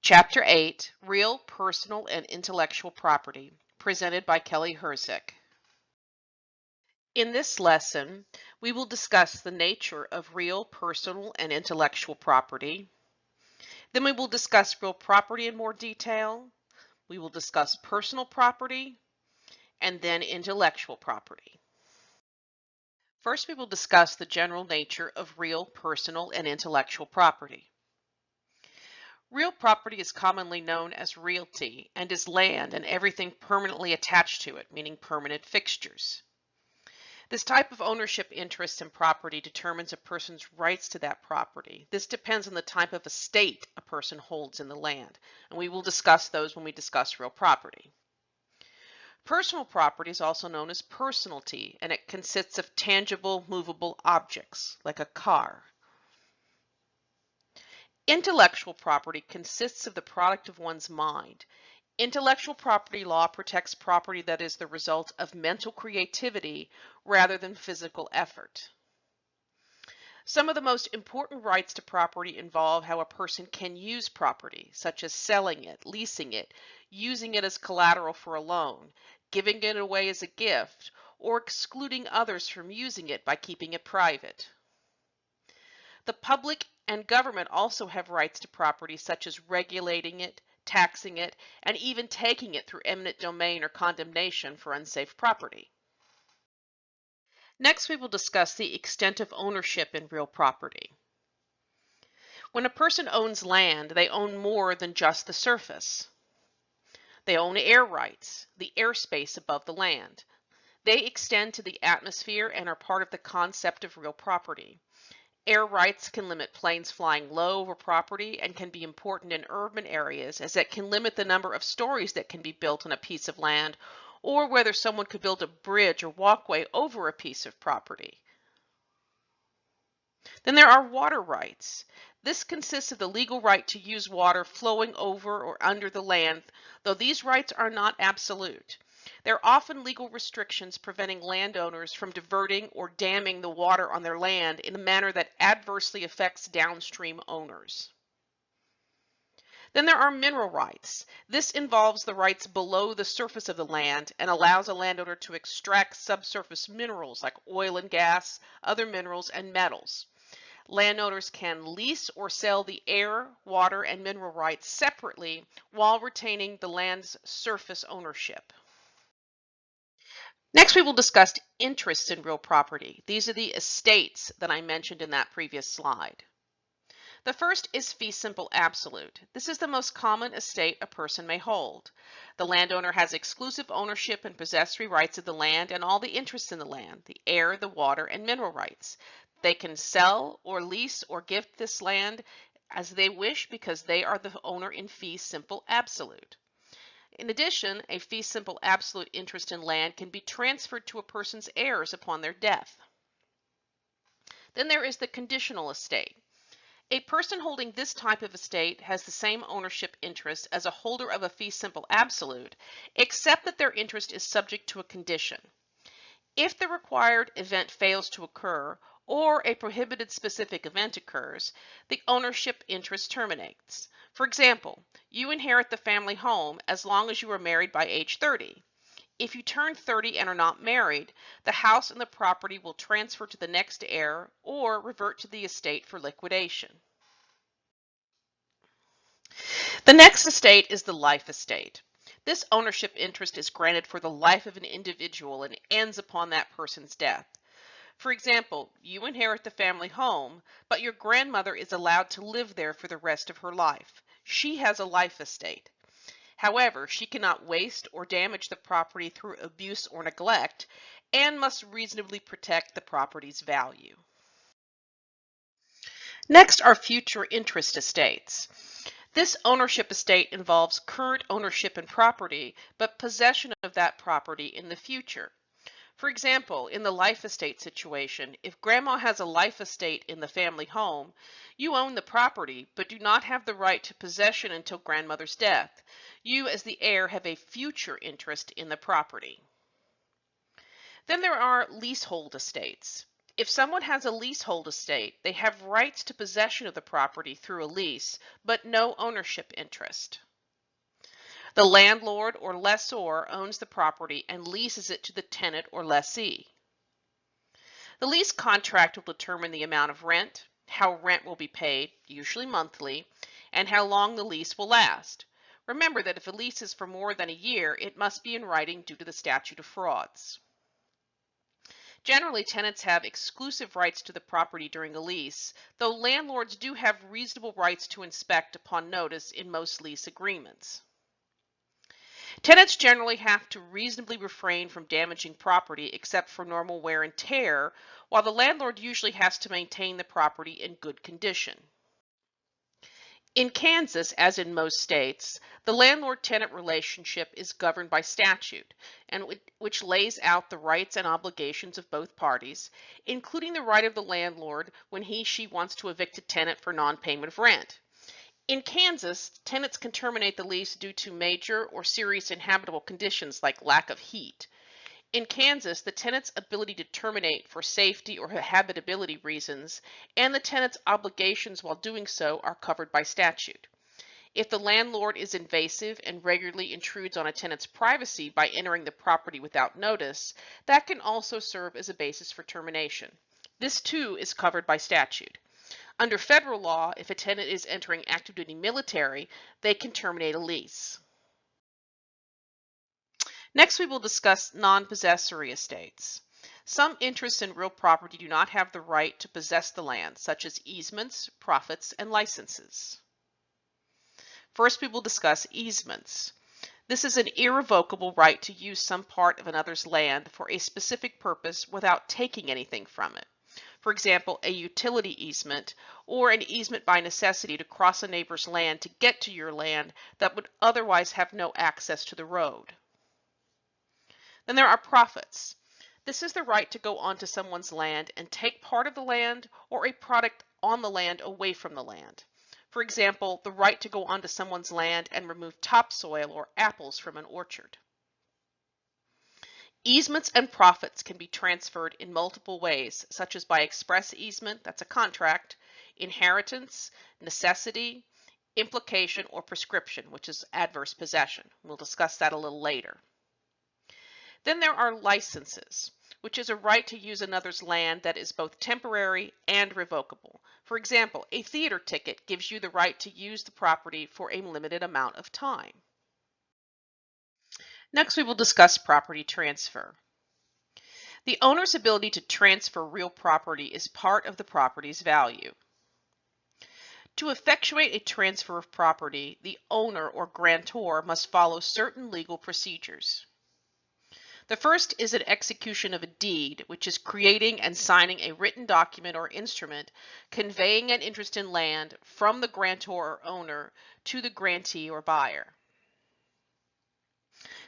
Chapter 8, Real, Personal, and Intellectual Property, presented by Kelly Herzig. In this lesson, we will discuss the nature of real, personal, and intellectual property. Then we will discuss real property in more detail. We will discuss personal property, and then intellectual property. First, we will discuss the general nature of real, personal, and intellectual property. Real property is commonly known as realty and is land and everything permanently attached to it, meaning permanent fixtures. This type of ownership interest in property determines a person's rights to that property. This depends on the type of estate a person holds in the land, and we will discuss those when we discuss real property. Personal property is also known as personalty, and it consists of tangible, movable objects, like a car. Intellectual property consists of the product of one's mind. Intellectual property law protects property that is the result of mental creativity rather than physical effort. Some of the most important rights to property involve how a person can use property, such as selling it, leasing it, using it as collateral for a loan, giving it away as a gift, or excluding others from using it by keeping it private. The public and government also have rights to property, such as regulating it, taxing it, and even taking it through eminent domain or condemnation for unsafe property. Next, we will discuss the extent of ownership in real property. When a person owns land, they own more than just the surface. They own air rights, the airspace above the land. They extend to the atmosphere and are part of the concept of real property. Air rights can limit planes flying low over property and can be important in urban areas, as it can limit the number of stories that can be built on a piece of land or whether someone could build a bridge or walkway over a piece of property. Then there are water rights. This consists of the legal right to use water flowing over or under the land, though these rights are not absolute. There are often legal restrictions preventing landowners from diverting or damming the water on their land in a manner that adversely affects downstream owners. Then there are mineral rights. This involves the rights below the surface of the land and allows a landowner to extract subsurface minerals like oil and gas, other minerals, and metals. Landowners can lease or sell the air, water, and mineral rights separately while retaining the land's surface ownership. Next, we will discuss interests in real property. These are the estates that I mentioned in that previous slide. The first is fee simple absolute. This is the most common estate a person may hold. The landowner has exclusive ownership and possessory rights of the land and all the interests in the land, the air, the water, and mineral rights. They can sell or lease or gift this land as they wish because they are the owner in fee simple absolute. In addition, a fee simple absolute interest in land can be transferred to a person's heirs upon their death. Then there is the conditional estate. A person holding this type of estate has the same ownership interest as a holder of a fee simple absolute, except that their interest is subject to a condition. If the required event fails to occur or a prohibited specific event occurs, the ownership interest terminates. For example, you inherit the family home as long as you are married by age 30. If you turn 30 and are not married, the house and the property will transfer to the next heir or revert to the estate for liquidation. The next estate is the life estate. This ownership interest is granted for the life of an individual and ends upon that person's death. For example, you inherit the family home, but your grandmother is allowed to live there for the rest of her life. She has a life estate. However, she cannot waste or damage the property through abuse or neglect and must reasonably protect the property's value. Next are future interest estates. This ownership estate involves current ownership in property, but possession of that property in the future. For example, in the life estate situation, if grandma has a life estate in the family home, you own the property but do not have the right to possession until grandmother's death. You as the heir have a future interest in the property. Then there are leasehold estates. If someone has a leasehold estate, they have rights to possession of the property through a lease, but no ownership interest. The landlord or lessor owns the property and leases it to the tenant or lessee. The lease contract will determine the amount of rent, how rent will be paid, usually monthly, and how long the lease will last. Remember that if a lease is for more than a year, it must be in writing due to the statute of frauds. Generally, tenants have exclusive rights to the property during a lease, though landlords do have reasonable rights to inspect upon notice in most lease agreements. Tenants generally have to reasonably refrain from damaging property except for normal wear and tear, while the landlord usually has to maintain the property in good condition. In Kansas, as in most states, the landlord-tenant relationship is governed by statute, and which lays out the rights and obligations of both parties, including the right of the landlord when he/she wants to evict a tenant for non-payment of rent. In Kansas, tenants can terminate the lease due to major or serious inhabitable conditions like lack of heat. In Kansas, the tenant's ability to terminate for safety or habitability reasons and the tenant's obligations while doing so are covered by statute. If the landlord is invasive and regularly intrudes on a tenant's privacy by entering the property without notice, that can also serve as a basis for termination. This too is covered by statute. Under federal law, if a tenant is entering active duty military, they can terminate a lease. Next, we will discuss non-possessory estates. Some interests in real property do not have the right to possess the land, such as easements, profits, and licenses. First, we will discuss easements. This is an irrevocable right to use some part of another's land for a specific purpose without taking anything from it. For example, a utility easement or an easement by necessity to cross a neighbor's land to get to your land that would otherwise have no access to the road. Then there are profits. This is the right to go onto someone's land and take part of the land or a product on the land away from the land. For example, the right to go onto someone's land and remove topsoil or apples from an orchard. Easements and profits can be transferred in multiple ways, such as by express easement, that's a contract, inheritance, necessity, implication, or prescription, which is adverse possession. We'll discuss that a little later. Then there are licenses, which is a right to use another's land that is both temporary and revocable. For example, a theater ticket gives you the right to use the property for a limited amount of time. Next, we will discuss property transfer. The owner's ability to transfer real property is part of the property's value. To effectuate a transfer of property, the owner or grantor must follow certain legal procedures. The first is an execution of a deed, which is creating and signing a written document or instrument conveying an interest in land from the grantor or owner to the grantee or buyer.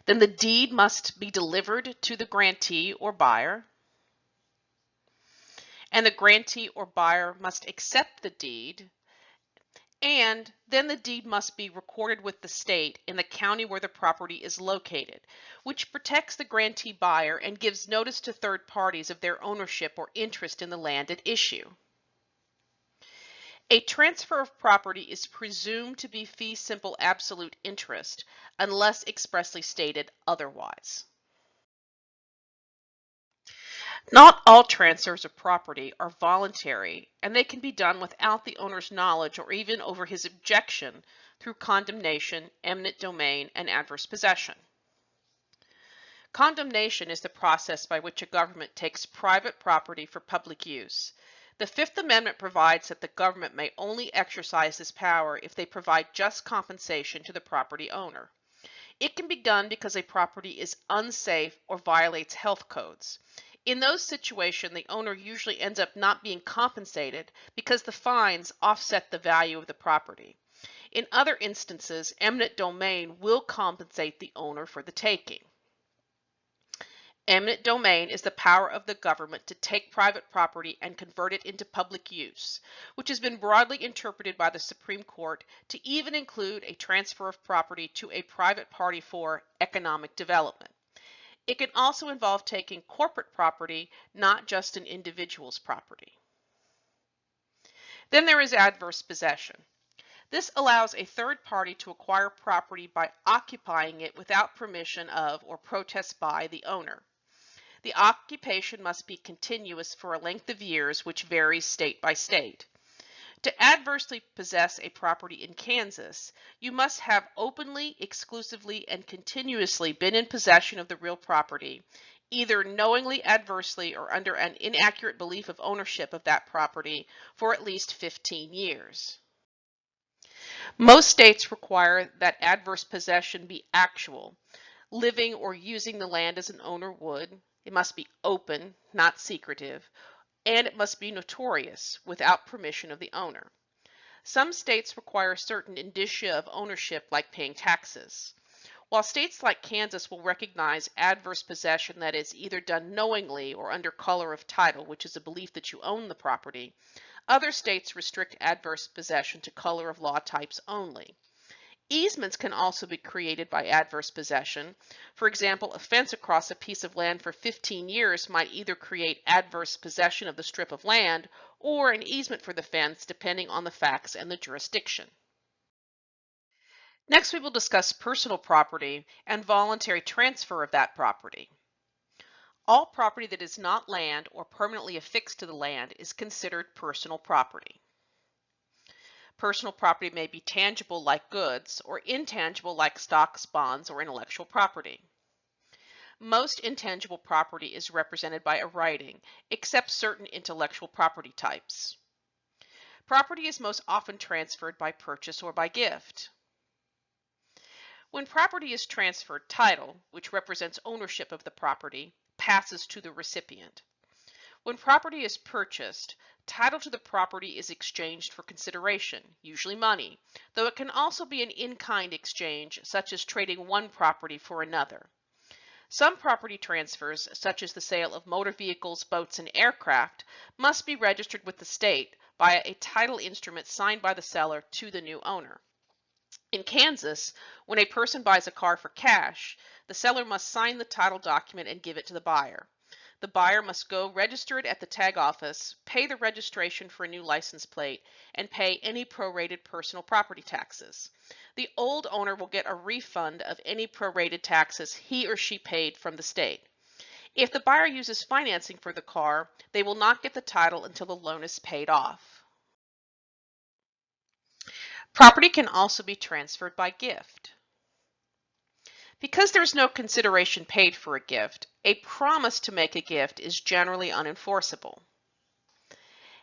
Then the deed must be delivered to the grantee or buyer, and the grantee or buyer must accept the deed, and then the deed must be recorded with the state in the county where the property is located, which protects the grantee buyer and gives notice to third parties of their ownership or interest in the land at issue. A transfer of property is presumed to be fee simple absolute interest unless expressly stated otherwise. Not all transfers of property are voluntary, and they can be done without the owner's knowledge or even over his objection through condemnation, eminent domain, and adverse possession. Condemnation is the process by which a government takes private property for public use. The Fifth Amendment provides that the government may only exercise this power if they provide just compensation to the property owner. It can be done because a property is unsafe or violates health codes. In those situations, the owner usually ends up not being compensated because the fines offset the value of the property. In other instances, eminent domain will compensate the owner for the taking. Eminent domain is the power of the government to take private property and convert it into public use, which has been broadly interpreted by the Supreme Court to even include a transfer of property to a private party for economic development. It can also involve taking corporate property, not just an individual's property. Then there is adverse possession. This allows a third party to acquire property by occupying it without permission of or protest by the owner. The occupation must be continuous for a length of years, which varies state by state. To adversely possess a property in Kansas, you must have openly, exclusively, and continuously been in possession of the real property, either knowingly, adversely, or under an inaccurate belief of ownership of that property for at least 15 years. Most states require that adverse possession be actual, living or using the land as an owner would. It must be open, not secretive, and it must be notorious, without permission of the owner. Some states require certain indicia of ownership, like paying taxes. While states like Kansas will recognize adverse possession that is either done knowingly or under color of title, which is a belief that you own the property, other states restrict adverse possession to color of law types only. Easements can also be created by adverse possession. For example, a fence across a piece of land for 15 years might either create adverse possession of the strip of land or an easement for the fence, depending on the facts and the jurisdiction. Next, we will discuss personal property and voluntary transfer of that property. All property that is not land or permanently affixed to the land is considered personal property. Personal property may be tangible like goods or intangible like stocks, bonds, or intellectual property. Most intangible property is represented by a writing, except certain intellectual property types. Property is most often transferred by purchase or by gift. When property is transferred, title, which represents ownership of the property, passes to the recipient. When property is purchased, title to the property is exchanged for consideration, usually money, though it can also be an in-kind exchange, such as trading one property for another. Some property transfers, such as the sale of motor vehicles, boats, and aircraft, must be registered with the state via a title instrument signed by the seller to the new owner. In Kansas, when a person buys a car for cash, the seller must sign the title document and give it to the buyer. The buyer must go register it at the tag office, pay the registration for a new license plate, and pay any prorated personal property taxes. The old owner will get a refund of any prorated taxes he or she paid from the state. If the buyer uses financing for the car, they will not get the title until the loan is paid off. Property can also be transferred by gift. Because there is no consideration paid for a gift, a promise to make a gift is generally unenforceable.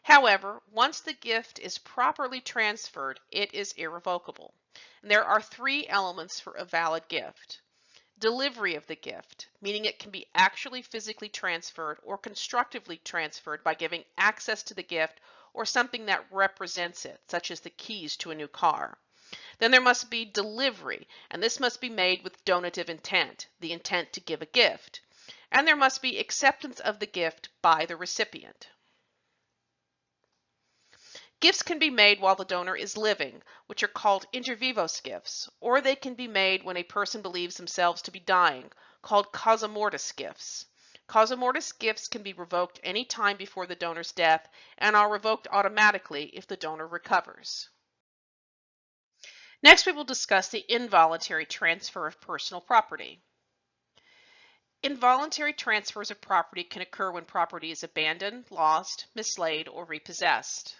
However, once the gift is properly transferred, it is irrevocable. And there are three elements for a valid gift. Delivery of the gift, meaning it can be actually physically transferred or constructively transferred by giving access to the gift or something that represents it, such as the keys to a new car. Then there must be delivery, and this must be made with donative intent, the intent to give a gift. And there must be acceptance of the gift by the recipient. Gifts can be made while the donor is living, which are called inter vivos gifts, or they can be made when a person believes themselves to be dying, called causa mortis gifts. Causa mortis gifts can be revoked any time before the donor's death and are revoked automatically if the donor recovers. Next, we will discuss the involuntary transfer of personal property. Involuntary transfers of property can occur when property is abandoned, lost, mislaid, or repossessed.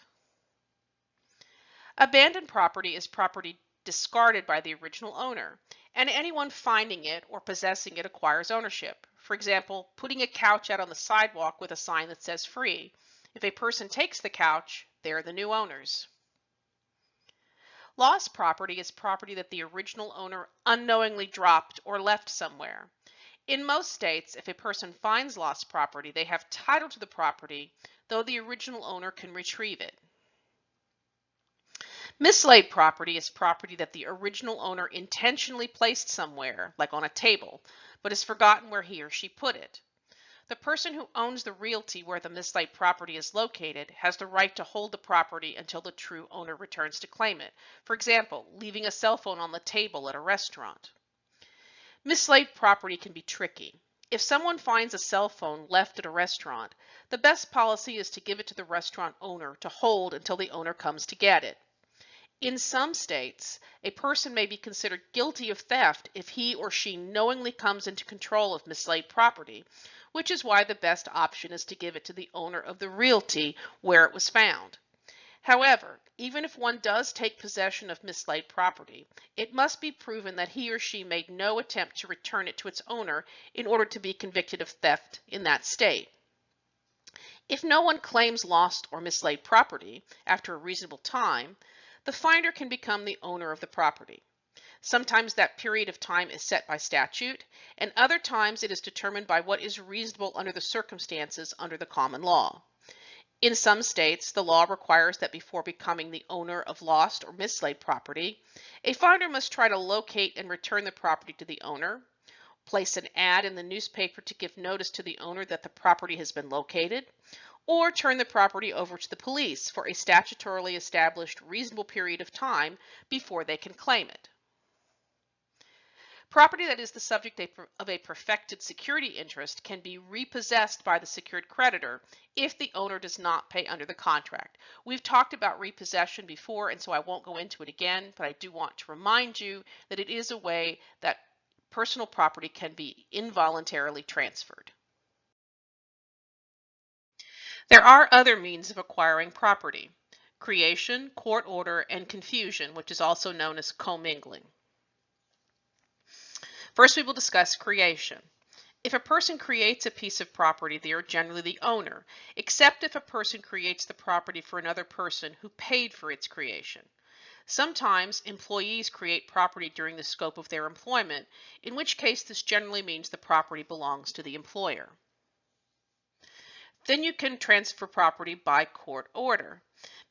Abandoned property is property discarded by the original owner, and anyone finding it or possessing it acquires ownership. For example, putting a couch out on the sidewalk with a sign that says free. If a person takes the couch, they're the new owners. Lost property is property that the original owner unknowingly dropped or left somewhere. In most states, if a person finds lost property, they have title to the property, though the original owner can retrieve it. Mislaid property is property that the original owner intentionally placed somewhere, like on a table, but has forgotten where he or she put it. The person who owns the realty where the mislaid property is located has the right to hold the property until the true owner returns to claim it. For example, leaving a cell phone on the table at a restaurant. Mislaid property can be tricky. If someone finds a cell phone left at a restaurant, the best policy is to give it to the restaurant owner to hold until the owner comes to get it. In some states, a person may be considered guilty of theft if he or she knowingly comes into control of mislaid property, which is why the best option is to give it to the owner of the realty where it was found. However, even if one does take possession of mislaid property, it must be proven that he or she made no attempt to return it to its owner in order to be convicted of theft in that state. If no one claims lost or mislaid property after a reasonable time, the finder can become the owner of the property. Sometimes that period of time is set by statute, and other times it is determined by what is reasonable under the circumstances under the common law. In some states, the law requires that before becoming the owner of lost or mislaid property, a finder must try to locate and return the property to the owner, place an ad in the newspaper to give notice to the owner that the property has been located, or turn the property over to the police for a statutorily established reasonable period of time before they can claim it. Property that is the subject of a perfected security interest can be repossessed by the secured creditor if the owner does not pay under the contract. We've talked about repossession before, and so I won't go into it again, but I do want to remind you that it is a way that personal property can be involuntarily transferred. There are other means of acquiring property: creation, court order, and confusion, which is also known as commingling. First, we will discuss creation. If a person creates a piece of property, they are generally the owner, except if a person creates the property for another person who paid for its creation. Sometimes employees create property during the scope of their employment, in which case this generally means the property belongs to the employer. Then you can transfer property by court order.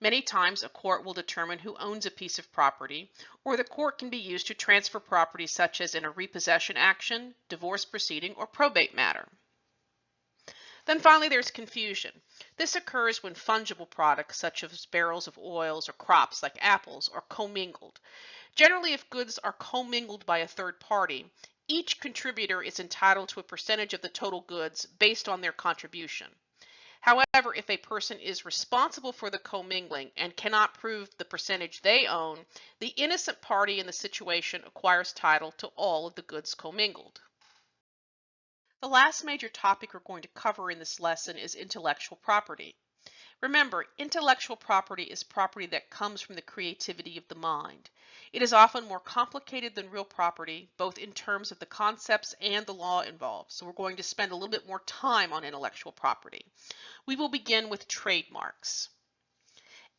Many times a court will determine who owns a piece of property, or the court can be used to transfer property such as in a repossession action, divorce proceeding, or probate matter. Then finally there's confusion. This occurs when fungible products such as barrels of oils or crops like apples are commingled. Generally, if goods are commingled by a third party, each contributor is entitled to a percentage of the total goods based on their contribution. However, if a person is responsible for the commingling and cannot prove the percentage they own, the innocent party in the situation acquires title to all of the goods commingled. The last major topic we're going to cover in this lesson is intellectual property. Remember, intellectual property is property that comes from the creativity of the mind. It is often more complicated than real property, both in terms of the concepts and the law involved. So we're going to spend a little bit more time on intellectual property. We will begin with trademarks.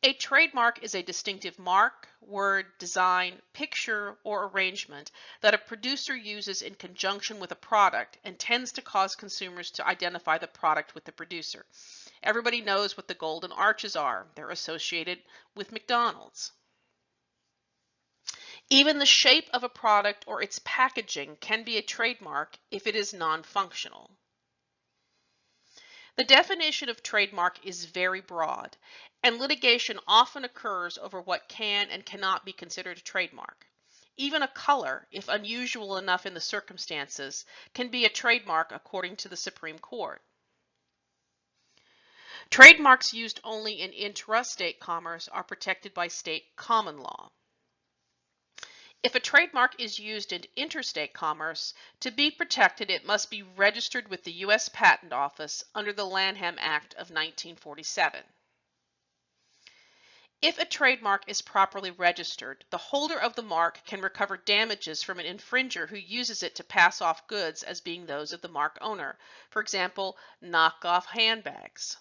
A trademark is a distinctive mark, word, design, picture, or arrangement that a producer uses in conjunction with a product and tends to cause consumers to identify the product with the producer. Everybody knows what the golden arches are. They're associated with McDonald's. Even the shape of a product or its packaging can be a trademark if it is non-functional. The definition of trademark is very broad, and litigation often occurs over what can and cannot be considered a trademark. Even a color, if unusual enough in the circumstances, can be a trademark according to the Supreme Court. Trademarks used only in intrastate commerce are protected by state common law. If a trademark is used in interstate commerce, to be protected it must be registered with the U.S. Patent Office under the Lanham Act of 1947. If a trademark is properly registered, the holder of the mark can recover damages from an infringer who uses it to pass off goods as being those of the mark owner. For example, knockoff handbags.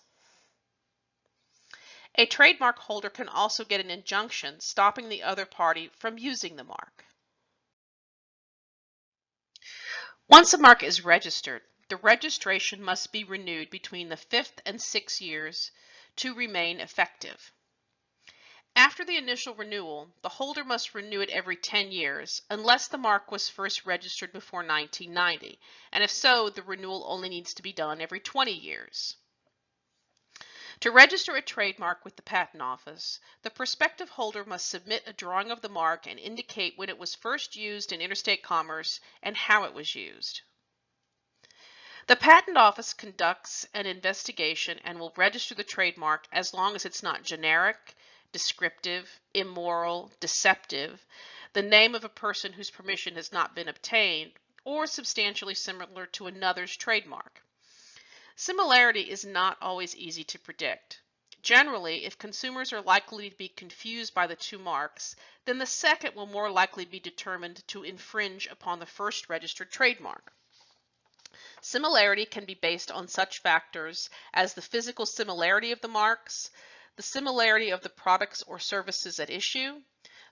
A trademark holder can also get an injunction stopping the other party from using the mark. Once a mark is registered, the registration must be renewed between the 5th and 6th years to remain effective. After the initial renewal, the holder must renew it every 10 years unless the mark was first registered before 1990, and if so, the renewal only needs to be done every 20 years. To register a trademark with the Patent Office, the prospective holder must submit a drawing of the mark and indicate when it was first used in interstate commerce and how it was used. The Patent Office conducts an investigation and will register the trademark as long as it's not generic, descriptive, immoral, deceptive, the name of a person whose permission has not been obtained, or substantially similar to another's trademark. Similarity is not always easy to predict. Generally, if consumers are likely to be confused by the two marks, then the second will more likely be determined to infringe upon the first registered trademark. Similarity can be based on such factors as the physical similarity of the marks, the similarity of the products or services at issue,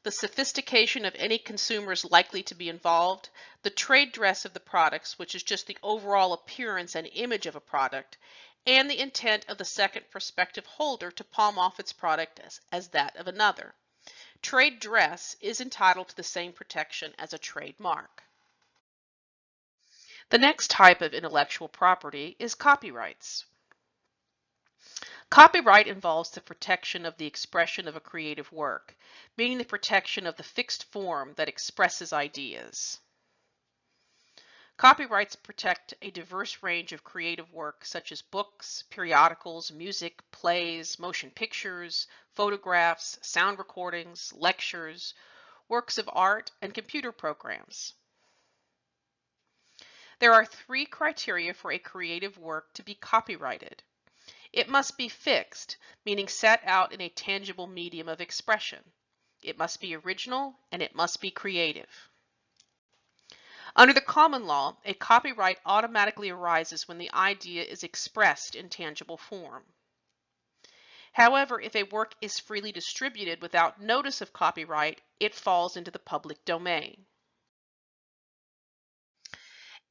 the sophistication of any consumers likely to be involved, the trade dress of the products, which is just the overall appearance and image of a product, and the intent of the second prospective holder to palm off its product as that of another. Trade dress is entitled to the same protection as a trademark. The next type of intellectual property is copyrights. Copyright involves the protection of the expression of a creative work, meaning the protection of the fixed form that expresses ideas. Copyrights protect a diverse range of creative work such as books, periodicals, music, plays, motion pictures, photographs, sound recordings, lectures, works of art, and computer programs. There are 3 criteria for a creative work to be copyrighted. It must be fixed, meaning set out in a tangible medium of expression. It must be original, and it must be creative. Under the common law, a copyright automatically arises when the idea is expressed in tangible form. However, if a work is freely distributed without notice of copyright, it falls into the public domain.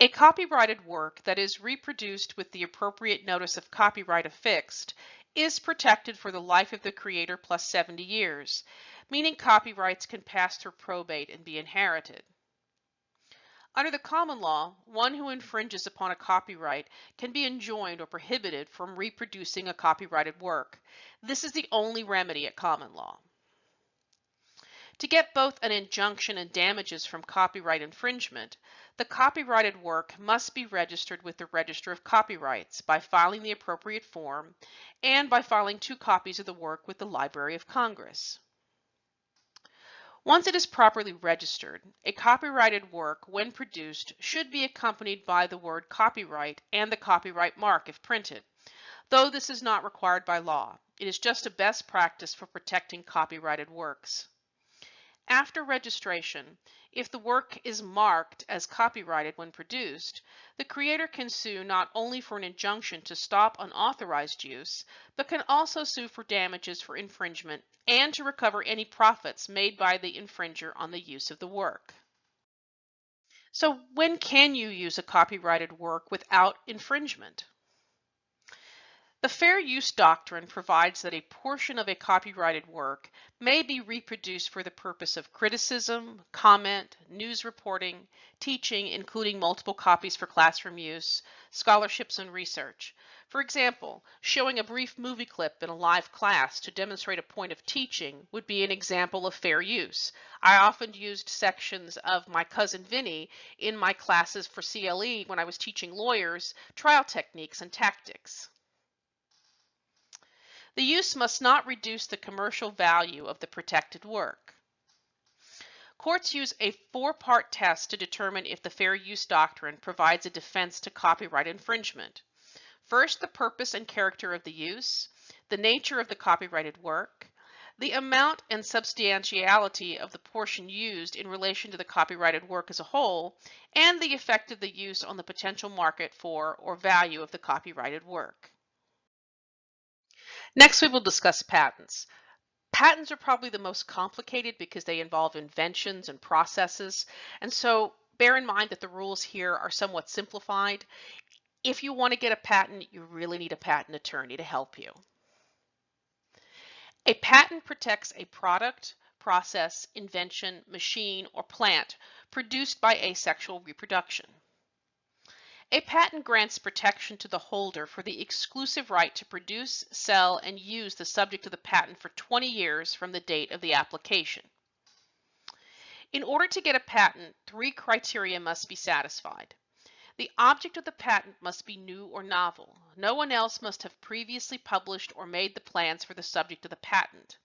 A copyrighted work that is reproduced with the appropriate notice of copyright affixed is protected for the life of the creator plus 70 years, meaning copyrights can pass through probate and be inherited. Under the common law, one who infringes upon a copyright can be enjoined or prohibited from reproducing a copyrighted work. This is the only remedy at common law. To get both an injunction and damages from copyright infringement, the copyrighted work must be registered with the Register of Copyrights by filing the appropriate form and by filing 2 copies of the work with the Library of Congress. Once it is properly registered, a copyrighted work, when produced, should be accompanied by the word copyright and the copyright mark if printed, though this is not required by law. It is just a best practice for protecting copyrighted works. After registration, if the work is marked as copyrighted when produced, the creator can sue not only for an injunction to stop unauthorized use, but can also sue for damages for infringement and to recover any profits made by the infringer on the use of the work. So when can you use a copyrighted work without infringement? The fair use doctrine provides that a portion of a copyrighted work may be reproduced for the purpose of criticism, comment, news reporting, teaching, including multiple copies for classroom use, scholarships, and research. For example, showing a brief movie clip in a live class to demonstrate a point of teaching would be an example of fair use. I often used sections of My Cousin Vinny in my classes for CLE when I was teaching lawyers trial techniques and tactics. The use must not reduce the commercial value of the protected work. Courts use a 4-part test to determine if the fair use doctrine provides a defense to copyright infringement. First, the purpose and character of the use, the nature of the copyrighted work, the amount and substantiality of the portion used in relation to the copyrighted work as a whole, and the effect of the use on the potential market for or value of the copyrighted work. Next, we will discuss patents. Patents are probably the most complicated because they involve inventions and processes, and so bear in mind that the rules here are somewhat simplified. If you want to get a patent, you really need a patent attorney to help you. A patent protects a product, process, invention, machine, or plant produced by asexual reproduction. A patent grants protection to the holder for the exclusive right to produce, sell, and use the subject of the patent for 20 years from the date of the application. In order to get a patent, 3 criteria must be satisfied. The object of the patent must be new or novel. No one else must have previously published or made the plans for the subject of the patent.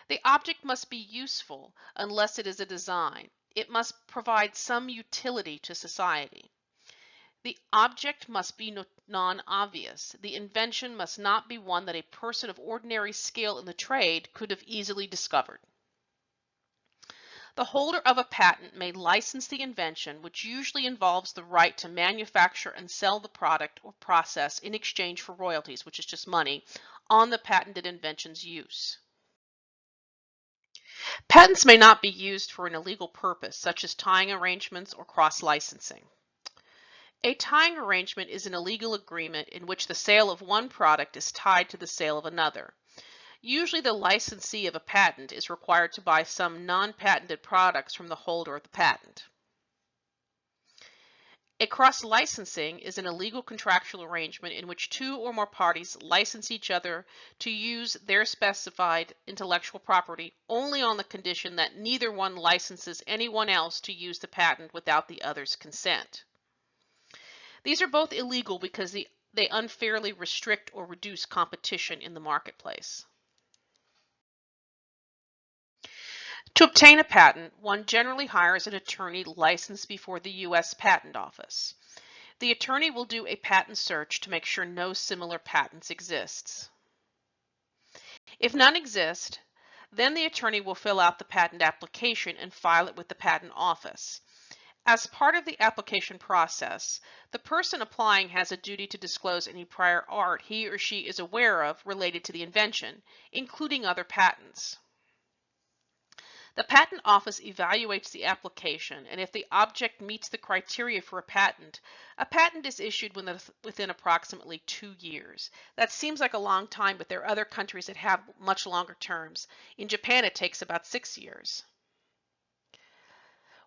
The object must be useful unless it is a design. It must provide some utility to society. The object must be non-obvious. The invention must not be one that a person of ordinary skill in the trade could have easily discovered. The holder of a patent may license the invention, which usually involves the right to manufacture and sell the product or process in exchange for royalties, which is just money, on the patented invention's use. Patents may not be used for an illegal purpose, such as tying arrangements or cross-licensing. A tying arrangement is an illegal agreement in which the sale of one product is tied to the sale of another. Usually the licensee of a patent is required to buy some non-patented products from the holder of the patent. A cross-licensing is an illegal contractual arrangement in which two or more parties license each other to use their specified intellectual property only on the condition that neither one licenses anyone else to use the patent without the other's consent. These are both illegal because they unfairly restrict or reduce competition in the marketplace. To obtain a patent, one generally hires an attorney licensed before the U.S. Patent Office. The attorney will do a patent search to make sure no similar patents exist. If none exist, then the attorney will fill out the patent application and file it with the Patent Office. As part of the application process, the person applying has a duty to disclose any prior art he or she is aware of related to the invention, including other patents. The Patent Office evaluates the application, and if the object meets the criteria for a patent is issued within approximately 2 years. That seems like a long time, but there are other countries that have much longer terms. In Japan, it takes about 6 years.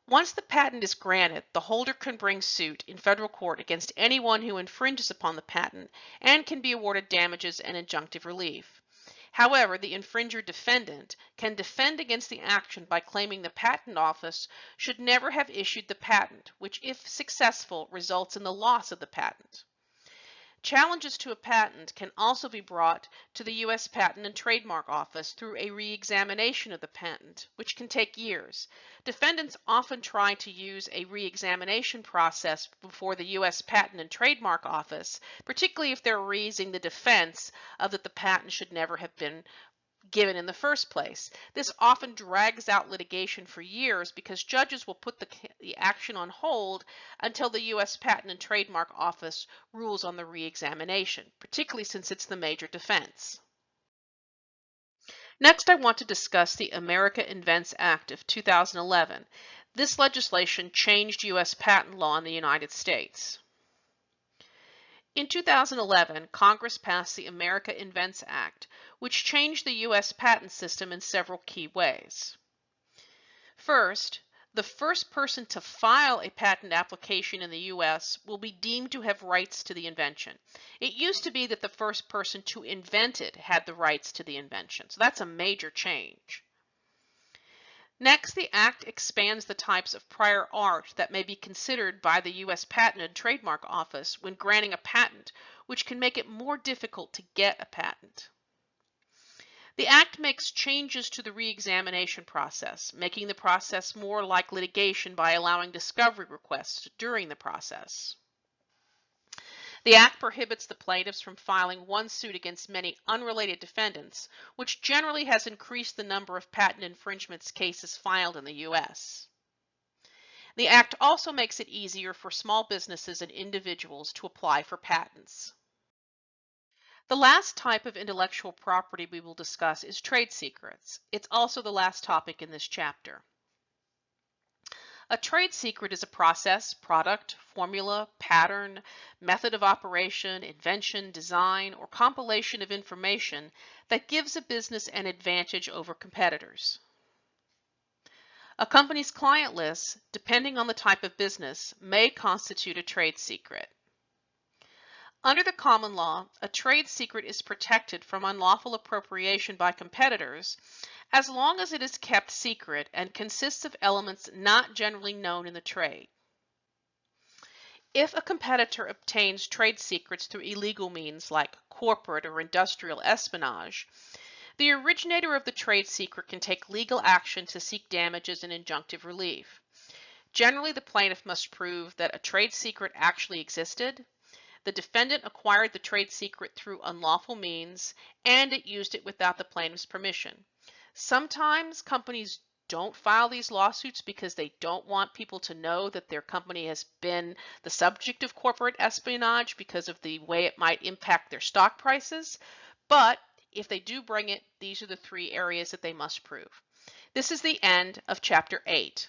Once the patent is granted, the holder can bring suit in federal court against anyone who infringes upon the patent and can be awarded damages and injunctive relief. However, the infringer defendant can defend against the action by claiming the Patent Office should never have issued the patent, which, if successful, results in the loss of the patent. Challenges to a patent can also be brought to the U.S. Patent and Trademark Office through a re-examination of the patent, which can take years. Defendants often try to use a re-examination process before the U.S. Patent and Trademark Office, particularly if they're raising the defense of that the patent should never have been given in the first place. This often drags out litigation for years because judges will put the action on hold until the U.S. Patent and Trademark Office rules on the re-examination, particularly since it's the major defense. Next, I want to discuss the America Invents Act of 2011. This legislation changed U.S. patent law in the United States. In 2011, Congress passed the America Invents Act, which changed the U.S. patent system in several key ways. First, the first person to file a patent application in the U.S. will be deemed to have rights to the invention. It used to be that the first person to invent it had the rights to the invention, so that's a major change. Next, the Act expands the types of prior art that may be considered by the U.S. Patent and Trademark Office when granting a patent, which can make it more difficult to get a patent. The Act makes changes to the re-examination process, making the process more like litigation by allowing discovery requests during the process. The Act prohibits the plaintiffs from filing one suit against many unrelated defendants, which generally has increased the number of patent infringements cases filed in the U.S. The Act also makes it easier for small businesses and individuals to apply for patents. The last type of intellectual property we will discuss is trade secrets. It's also the last topic in this chapter. A trade secret is a process, product, formula, pattern, method of operation, invention, design, or compilation of information that gives a business an advantage over competitors. A company's client list, depending on the type of business, may constitute a trade secret. Under the common law, a trade secret is protected from unlawful appropriation by competitors as long as it is kept secret and consists of elements not generally known in the trade. If a competitor obtains trade secrets through illegal means like corporate or industrial espionage, the originator of the trade secret can take legal action to seek damages and injunctive relief. Generally, the plaintiff must prove that a trade secret actually existed, the defendant acquired the trade secret through unlawful means, and it used it without the plaintiff's permission. Sometimes companies don't file these lawsuits because they don't want people to know that their company has been the subject of corporate espionage because of the way it might impact their stock prices. But if they do bring it, these are the three areas that they must prove. This is the end of Chapter 8.